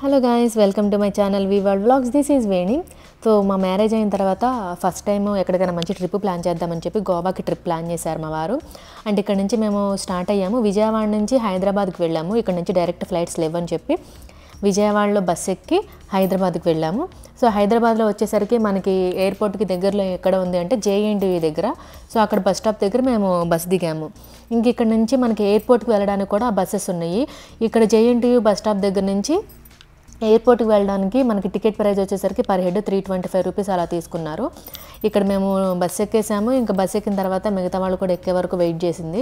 Hello guys, welcome to my channel V world vlogs. This is Veni. So మా marriage అయిన తర్వాత first time ఎక్కడికైనా మంచి ట్రిప్ ప్లాన్ చేద్దామని చెప్పి గోవాకి ట్రిప్ ప్లాన్ చేశారు మా వారు. అండ్ ఇక్కడ నుంచి మేము స్టార్ట్ అయ్యాము. విజయవాడ నుంచి హైదరాబాద్కి వెళ్ళాము. ఇక్కడ నుంచి డైరెక్ట్ ఫ్లైట్స్ లేవని చెప్పి విజయవాడలో బస్ ఎక్కి హైదరాబాద్కి వెళ్ళాము. సో హైదరాబాద్లో వచ్చేసరికి మనకి ఎయిర్పోర్ట్కి దగ్గరలో ఎక్కడ ఉంది అంటే జేఎన్టీయూ దగ్గర. సో అక్కడ బస్ స్టాప్ దగ్గర మేము బస్ దిగాము. ఇంక ఇక్కడ నుంచి మనకి ఎయిర్పోర్ట్కి వెళ్ళడానికి కూడా బస్సెస్ ఉన్నాయి. ఇక్కడ జేఎన్టీయూ బస్ స్టాప్ దగ్గర నుంచి ఎయిర్పోర్ట్కి వెళ్ళడానికి మనకి టికెట్ ప్రైస్ వచ్చేసరికి పర్ హెడ్ 325 రూపీస్ అలా తీసుకున్నారు. ఇక్కడ మేము బస్ ఎక్కేసాము. ఇంకా బస్ ఎక్కిన తర్వాత మిగతా వాళ్ళు కూడా ఎక్కే వరకు వెయిట్ చేసింది.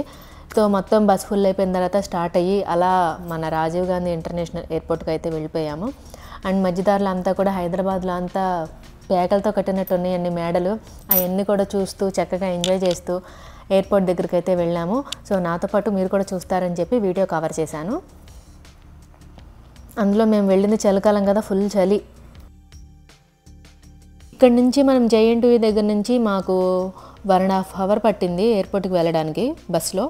సో మొత్తం బస్ ఫుల్ అయిపోయిన తర్వాత స్టార్ట్ అయ్యి అలా మన రాజీవ్ గాంధీ ఇంటర్నేషనల్ ఎయిర్పోర్ట్కి అయితే వెళ్ళిపోయాము. అండ్ మధ్యదారులు అంతా కూడా హైదరాబాద్లో అంతా పేకలతో కట్టినట్టు ఉన్నాయి అన్ని మేడలు. అవన్నీ కూడా చూస్తూ చక్కగా ఎంజాయ్ చేస్తూ ఎయిర్పోర్ట్ దగ్గరికి అయితే వెళ్ళాము. సో నాతో పాటు మీరు కూడా చూస్తారని చెప్పి వీడియో కవర్ చేశాను. అందులో మేము వెళ్ళింది చలికాలం కదా, ఫుల్ చలి. ఇక్కడ నుంచి మనం జేఎన్టీయూ దగ్గర నుంచి మాకు 1.5 అవర్ పట్టింది ఎయిర్పోర్ట్కి వెళ్ళడానికి బస్లో.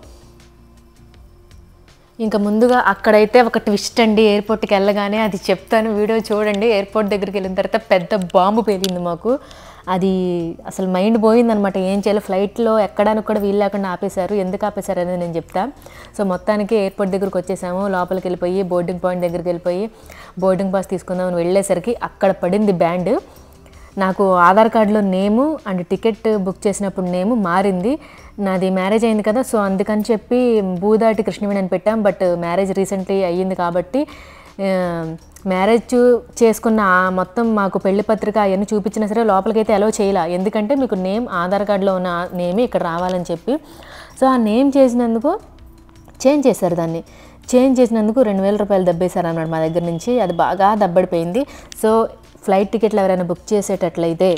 ఇంకా ముందుగా అక్కడైతే ఒక ట్విస్ట్ అండి. ఎయిర్పోర్ట్కి వెళ్ళగానే అది చెప్తాను, వీడియో చూడండి. ఎయిర్పోర్ట్ దగ్గరికి వెళ్ళిన తర్వాత పెద్ద బాంబు పేలింది మాకు. అది అసలు మైండ్ పోయిందనమాట. ఏం చేయాలి, ఫ్లైట్లో ఎక్కడానికి కూడా వీలు లేకుండా ఆపేశారు. ఎందుకు ఆపేశారు అనేది నేను చెప్తాను. సో మొత్తానికి ఎయిర్పోర్ట్ దగ్గరికి వచ్చేసాము. లోపలికి వెళ్ళిపోయి బోర్డింగ్ పాయింట్ దగ్గరికి వెళ్ళిపోయి బోర్డింగ్ పాస్ తీసుకుందామని వెళ్ళేసరికి అక్కడ పడింది బ్యాండ్. నాకు ఆధార్ కార్డులో నేము అండ్ టికెట్ బుక్ చేసినప్పుడు నేము మారింది. నాది మ్యారేజ్ అయింది కదా, సో అందుకని చెప్పి భూదాటి కృష్ణవేణి అని పెట్టాం. బట్ మ్యారేజ్ రీసెంట్లీ అయ్యింది కాబట్టి మ్యారేజ్ చేసుకున్న మొత్తం మాకు పెళ్లి పత్రిక అవన్నీ చూపించినా సరే లోపలికైతే అలౌ చేయాల. ఎందుకంటే మీకు నేమ్ ఆధార్ కార్డులో ఉన్న నేమే ఇక్కడ రావాలని చెప్పి. సో ఆ నేమ్ చేసినందుకు చేంజ్ చేశారు. దాన్ని చేంజ్ చేసినందుకు 2000 రూపాయలు దబ్బేశారు అన్నమాట మా దగ్గర నుంచి. అది బాగా దబ్బడిపోయింది. సో ఫ్లైట్ టికెట్లు ఎవరైనా బుక్ చేసేటట్లయితే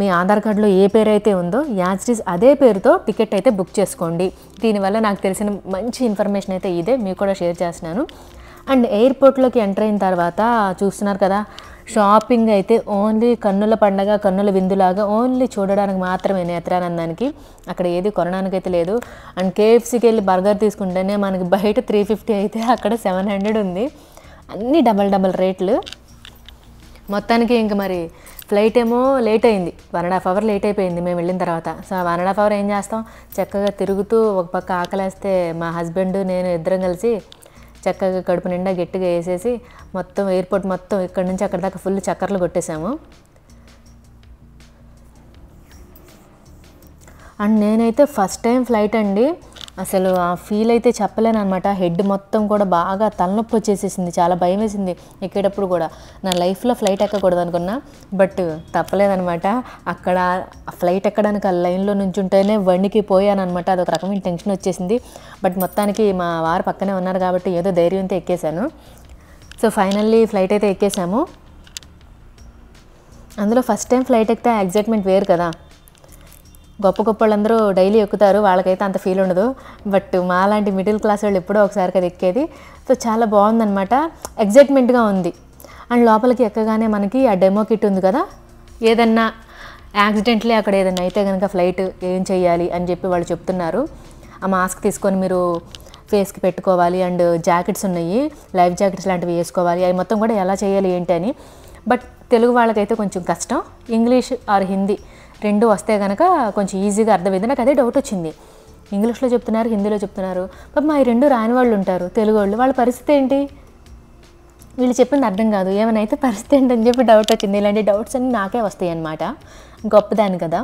మీ ఆధార్ కార్డులో ఏ పేరు అయితే ఉందో యాజ్టీస్ అదే పేరుతో టికెట్ అయితే బుక్ చేసుకోండి. దీనివల్ల నాకు తెలిసిన మంచి ఇన్ఫర్మేషన్ అయితే ఇదే, మీకు కూడా షేర్ చేస్తున్నాను. అండ్ ఎయిర్పోర్ట్లోకి ఎంటర్ అయిన తర్వాత చూస్తున్నారు కదా, షాపింగ్ అయితే ఓన్లీ కన్నుల పండగ, కన్నుల విందులాగా ఓన్లీ చూడడానికి మాత్రమే నేత్రానందానికి. అక్కడ ఏది కొనడానికి అయితే లేదు. అండ్ కేఎఫ్సీకి వెళ్ళి బర్గర్ తీసుకుంటేనే మనకి బయట 350 అయితే అక్కడ 700 ఉంది. అన్నీ డబల్ రేట్లు. మొత్తానికి ఇంక మరి ఫ్లైట్ ఏమో లేట్ అయింది. 1.5 అవర్ లేట్ అయిపోయింది మేము వెళ్ళిన తర్వాత. సో 1.5 అవర్ ఏం చేస్తాం, చక్కగా తిరుగుతూ ఒక పక్క ఆకలేస్తే మా హస్బెండ్ నేను ఇద్దరం కలిసి చక్కగా కడుపు నిండా గట్టిగా వేసేసి మొత్తం ఎయిర్పోర్ట్ మొత్తం ఇక్కడ నుంచి అక్కడ దాకా ఫుల్ చక్కర్లు కొట్టేశాము. అండ్ నేనైతే ఫస్ట్ టైం ఫ్లైట్ అండి, అసలు ఆ ఫీల్ అయితే చెప్పలేను అనమాట. హెడ్ మొత్తం కూడా బాగా తలనొప్పి వచ్చేసేసింది. చాలా భయం వేసింది ఎక్కేటప్పుడు కూడా. నా లైఫ్లో ఫ్లైట్ ఎక్కకూడదు అనుకున్నా, బట్ తప్పలేదనమాట. అక్కడ ఫ్లైట్ ఎక్కడానికి ఆ లైన్లో నుంచుంటేనే వణికి పోయాను అనమాట. అదొక రకమైన టెన్షన్ వచ్చేసింది. బట్ మొత్తానికి మా వారు పక్కనే ఉన్నారు కాబట్టి ఏదో ధైర్యంతో ఎక్కేశాను. సో ఫైనల్లీ ఫ్లైట్ అయితే ఎక్కేసాము. అందులో ఫస్ట్ టైం ఫ్లైట్ ఎక్కితే ఎగ్జైట్మెంట్ వేరు కదా. గొప్ప వాళ్ళందరూ డైలీ ఎక్కుతారు, వాళ్ళకైతే అంత ఫీల్ ఉండదు. బట్ మా లాంటి మిడిల్ క్లాస్ వాళ్ళు ఎప్పుడో ఒకసారి కదా ఎక్కేది. సో చాలా బాగుందనమాట, ఎగ్జైట్మెంట్గా ఉంది. అండ్ లోపలికి ఎక్కగానే మనకి ఆ డెమో కిట్ ఉంది కదా, ఏదన్నా యాక్సిడెంట్లీ అక్కడ ఏదన్నా అయితే కనుక ఫ్లైట్ ఏం చేయాలి అని చెప్పి వాళ్ళు చెప్తున్నారు. ఆ మాస్క్ తీసుకొని మీరు ఫేస్కి పెట్టుకోవాలి. అండ్ జాకెట్స్ ఉన్నాయి, లైఫ్ జాకెట్స్ లాంటివి వేసుకోవాలి. అవి మొత్తం కూడా ఎలా చేయాలి ఏంటి అని. బట్ తెలుగు వాళ్ళకైతే కొంచెం కష్టం. ఇంగ్లీష్ ఆర్ హిందీ రెండు వస్తే కనుక కొంచెం ఈజీగా అర్థమైంది. నాకు అదే డౌట్ వచ్చింది, ఇంగ్లీష్లో చెప్తున్నారు, హిందీలో చెప్తున్నారు. పాపం ఈ రెండు రాని వాళ్ళు ఉంటారు, తెలుగు వాళ్ళు, వాళ్ళ పరిస్థితి ఏంటి, వీళ్ళు చెప్పింది అర్థం కాదు, ఏమైనా అయితే పరిస్థితి ఏంటని చెప్పి డౌట్ వచ్చింది. ఇలాంటి డౌట్స్ అన్నీ నాకే వస్తాయి అన్నమాట, గొప్పదాన్ని కదా.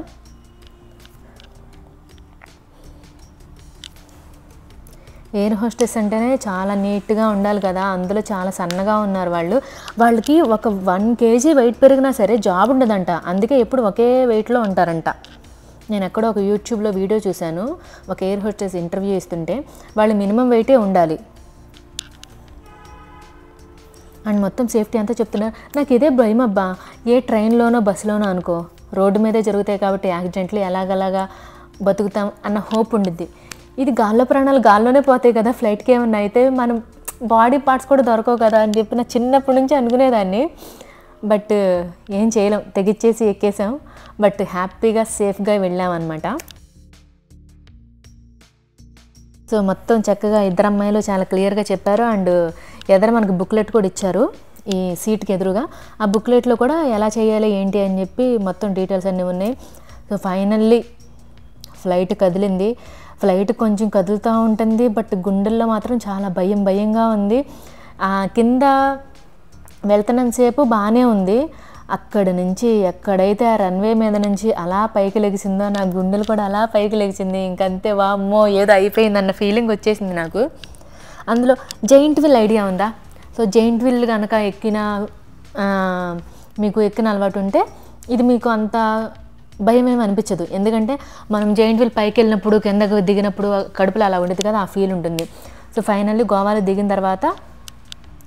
ఎయిర్ హోస్టెస్ అంటేనే చాలా నీట్గా ఉండాలి కదా. అందులో చాలా సన్నగా ఉన్నారు వాళ్ళు. వాళ్ళకి ఒక 1 kg వెయిట్ పెరిగినా సరే జాబ్ ఉండదంట. అందుకే ఎప్పుడు ఒకే వెయిట్లో ఉంటారంట. నేను ఎక్కడో ఒక యూట్యూబ్లో వీడియో చూశాను, ఒక ఎయిర్ హోస్టెస్ ఇంటర్వ్యూ ఇస్తుంటే వాళ్ళు మినిమం వెయిటే ఉండాలి. అండ్ మొత్తం సేఫ్టీ అంతా చెప్తున్నారు. నాకు ఇదే భయం అబ్బా, ఏ ట్రైన్లోనో బస్సులోనో అనుకో, రోడ్డు మీదే జరుగుతాయి కాబట్టి యాక్సిడెంట్లీ ఎలాగలాగా బతుకుతాం అన్న హోప్ ఉండిద్ది. ఇది గాల్లో ప్రాణాలు గాల్లోనే పోతాయి కదా, ఫ్లైట్కి ఏమన్నా అయితే మనం బాడీ పార్ట్స్ కూడా దొరకవు కదా అని చెప్పి నా చిన్నప్పటి నుంచి అనుకునేదాన్ని. బట్ ఏం చేయలేం, తెగిచ్చేసి ఎక్కేసాం. బట్ హ్యాపీగా సేఫ్గా వెళ్ళామన్నమాట. సో మొత్తం చక్కగా ఇద్దరు అమ్మాయిలు చాలా క్లియర్గా చెప్పారు. అండ్ ఎదర మనకు బుక్లెట్ కూడా ఇచ్చారు. ఈ సీట్కి ఎదురుగా. ఆ బుక్లెట్లో కూడా ఎలా చేయాలి ఏంటి అని చెప్పి మొత్తం డీటెయిల్స్ అన్నీ ఉన్నాయి. సో ఫైనల్లీ ఫ్లైట్ కదిలింది. ఫ్లైట్ కొంచెం కదులుతూ ఉంటుంది, బట్ గుండెల్లో మాత్రం చాలా భయంగా ఉంది. కింద వెళ్తున్నంతసేపు బాగానే ఉంది. అక్కడి నుంచి ఎక్కడైతే ఆ రన్వే మీద నుంచి అలా పైకి లెగిసిందో నా గుండెలు కూడా అలా పైకి లెగిసింది. ఇంకంతే, వామ్మో ఏదో అయిపోయిందన్న ఫీలింగ్ వచ్చేసింది నాకు. అందులో జైంట్ వీల్ ఐడియా ఉందా? సో జైంట్ వీల్ కనుక మీకు ఎక్కిన అలవాటు ఉంటే ఇది మీకు అంత భయం ఏమి అనిపించదు. ఎందుకంటే మనం జైంట్ వీల్ పైకి వెళ్ళినప్పుడు కిందకు దిగినప్పుడు కడుపులో అలా ఉండేది కదా, ఆ ఫీల్ ఉంటుంది. సో ఫైనల్లీ గోవాలో దిగిన తర్వాత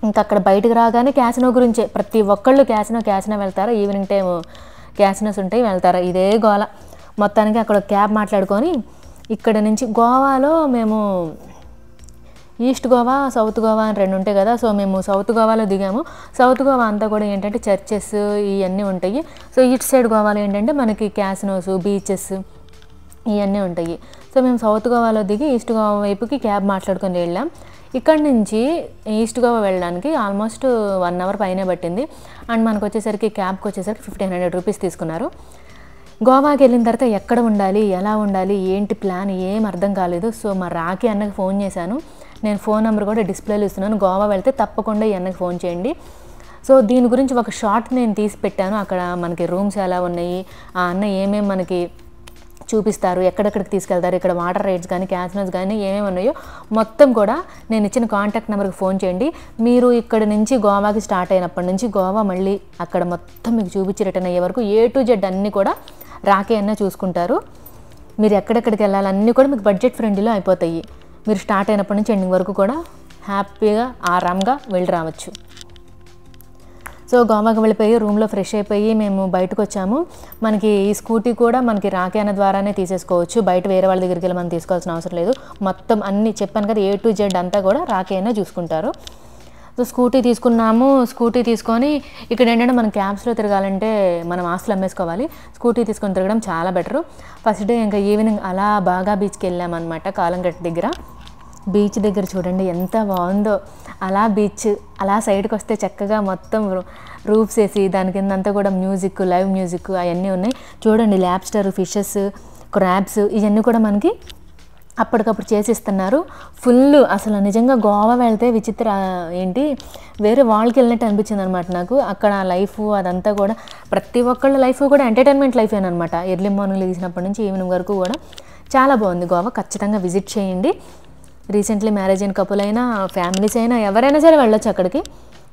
ఇంకా అక్కడ బయటకు రాగానే క్యాసినో గురించే, ప్రతి ఒక్కళ్ళు క్యాసినో వెళ్తారు. ఈవినింగ్ టైం క్యాసినోస్ ఉంటాయి, వెళ్తారు. ఇదే గోల. మొత్తానికి అక్కడ క్యాబ్ మాట్లాడుకొని ఇక్కడ నుంచి గోవాలో మేము ఈస్ట్ గోవా, సౌత్ గోవా అని 2 ఉంటాయి కదా. సో మేము సౌత్ గోవాలో దిగాము. సౌత్ గోవా అంతా కూడా ఏంటంటే చర్చెస్ ఇవన్నీ ఉంటాయి. సో ఇటు సైడ్ గోవాలో ఏంటంటే మనకి క్యాసినోస్, బీచెస్ ఇవన్నీ ఉంటాయి. సో మేము సౌత్ గోవాలో దిగి ఈస్ట్ గోవా వైపుకి క్యాబ్ మాట్లాడుకొని వెళ్ళాం. ఇక్కడ నుంచి ఈస్ట్ గోవా వెళ్ళడానికి ఆల్మోస్ట్ 1 అవర్ పైనే పట్టింది. అండ్ మనకు వచ్చేసరికి క్యాబ్కి వచ్చేసరికి 1500 రూపీస్ తీసుకున్నారు. గోవాకి వెళ్ళిన తర్వాత ఎక్కడ ఉండాలి, ఎలా ఉండాలి, ఏంటి ప్లాన్ ఏం అర్థం కాలేదు. సో మా రాఖీ అన్నకి ఫోన్ చేశాను. నేను ఫోన్ నెంబర్ కూడా డిస్ప్లేలో ఇస్తున్నాను. గోవా వెళ్తే తప్పకుండా ఈ అన్నకి ఫోన్ చేయండి. సో దీని గురించి ఒక షార్ట్ నేను తీసి పెట్టాను. అక్కడ మనకి రూమ్స్ ఎలా ఉన్నాయి, ఆ అన్న ఏమేమి మనకి చూపిస్తారు, ఎక్కడెక్కడికి తీసుకెళ్తారు, ఇక్కడ వాటర్ రైడ్స్ కానీ క్యాసినోస్ కానీ ఏమేమి ఉన్నాయో మొత్తం కూడా నేను ఇచ్చిన కాంటాక్ట్ నెంబర్కి ఫోన్ చేయండి. మీరు ఇక్కడ నుంచి గోవాకి స్టార్ట్ అయినప్పటి నుంచి గోవా మళ్ళీ అక్కడ మొత్తం మీకు చూపించి రిటర్న్ అయ్యే వరకు A to Z అన్నీ కూడా రాఖీ అన్న చూసుకుంటారు. మీరు ఎక్కడెక్కడికి వెళ్ళాలన్నీ కూడా మీకు బడ్జెట్ ఫ్రెండ్లీలో అయిపోతాయి. మీరు స్టార్ట్ అయినప్పటి నుంచి ఎండింగ్ వరకు కూడా హ్యాపీగా ఆరాంగా వెళ్ళి రావచ్చు. సో గోవాకి వెళ్ళిపోయి రూమ్లో ఫ్రెష్ అయిపోయి మేము బయటకు వచ్చాము. మనకి ఈ స్కూటీ కూడా మనకి రాఖీ అన్న ద్వారానే తీసేసుకోవచ్చు. బయట వేరే వాళ్ళ దగ్గరికి వెళ్ళి మనం తీసుకోవాల్సిన అవసరం లేదు. మొత్తం అన్నీ చెప్పాను కదా, A to Z అంతా కూడా రాఖీ అన్న చూసుకుంటారు. సో స్కూటీ తీసుకున్నాము. స్కూటీ తీసుకొని ఇక్కడ ఏంటంటే మనం క్యాబ్స్లో తిరగాలంటే మనం ఆస్తులు అమ్మేసుకోవాలి. స్కూటీ తీసుకొని తిరగడం చాలా బెటరు. ఫస్ట్ డే ఇంకా ఈవినింగ్ అలా బాగా బీచ్కి వెళ్ళామన్నమాట. కాలంగట్ దగ్గర బీచ్ దగ్గర చూడండి ఎంత బాగుందో. అలా బీచ్ అలా సైడ్కి వస్తే చక్కగా మొత్తం రూఫ్స్ వేసి దాని కింద అంతా కూడా మ్యూజిక్, లైవ్ మ్యూజిక్ అవన్నీ ఉన్నాయి. చూడండి లాబ్స్టర్, ఫిషెస్, క్రాబ్స్ ఇవన్నీ కూడా మనకి అప్పటికప్పుడు చేసిస్తున్నారు. ఫుల్ అసలు నిజంగా గోవా వెళ్తే విచిత్ర ఏంటి వేరే వాళ్ళకి వెళ్ళినట్టు అనిపించింది అనమాట నాకు. అక్కడ లైఫ్ అదంతా కూడా ప్రతి ఒక్కళ్ళ లైఫ్ కూడా ఎంటర్టైన్మెంట్ లైఫ్ అనమాట. ఎర్లీ మార్నింగ్ లేచినప్పటి నుంచి ఈవినింగ్ వరకు కూడా చాలా బాగుంది గోవా. ఖచ్చితంగా విజిట్ చేయండి. రీసెంట్లీ మ్యారేజ్ అయిన కపుల్ అయినా ఫ్యామిలీస్ అయినా ఎవరైనా సరే వెళ్ళొచ్చు అక్కడికి.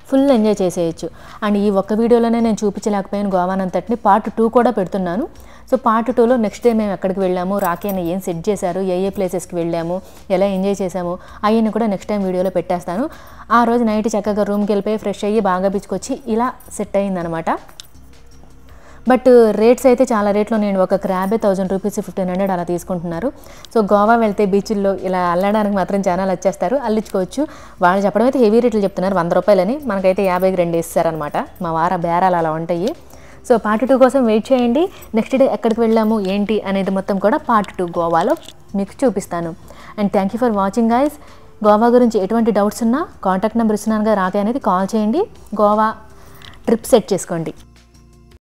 ఫుల్ ఎంజాయ్ చేసేయచ్చు. అండ్ ఈ ఒక్క వీడియోలోనే నేను చూపించలేకపోయాను గోవానంతటిని. పార్ట్ 2 కూడా పెడుతున్నాను. సో పార్ట్ 2లో నెక్స్ట్ డే మేము ఎక్కడికి వెళ్ళాము, రాఖీ అన్న ఏం సెట్ చేశారు, ఏ ప్లేసెస్కి వెళ్ళాము, ఎలా ఎంజాయ్ చేసాము అవన్నీ కూడా నెక్స్ట్ టైం వీడియోలో పెట్టేస్తాను. ఆ రోజు నైట్ చక్కగా రూమ్కి వెళ్ళిపోయి ఫ్రెష్ అయ్యి బాగా బీచ్కి వచ్చి ఇలా సెట్ అయ్యిందనమాట. బట్ రేట్స్ అయితే చాలా రేట్లో. నేను ఒక క్రాబే 1000 రూపీస్, 1500 అలా తీసుకుంటున్నారు. సో గోవా వెళ్తే బీచ్ల్లో ఇలా అల్లడానికి మాత్రం జనాలు వచ్చేస్తారు, అల్లించుకోవచ్చు. వాళ్ళు చెప్పడం అయితే హెవీ రేట్లు చెప్తున్నారు, 100 రూపాయలని. మనకైతే 50కి 2 ఇస్తారనమాట. మా వార బేరాలు అలా ఉంటాయి. సో పార్ట్ 2 కోసం వెయిట్ చేయండి. నెక్స్ట్ డే ఎక్కడికి వెళ్ళాము ఏంటి అనేది మొత్తం కూడా పార్ట్ 2 గోవాలో మీకు చూపిస్తాను. And thank you for watching guys. Goa గురించి ఎటువంటి డౌట్స్ ఉన్నా కాంటాక్ట్ నెంబర్ ఇస్తున్నాను కదా, రాఖీ అనేది కాల్ చేయండి. గోవా ట్రిప్ సెట్ చేసుకోండి.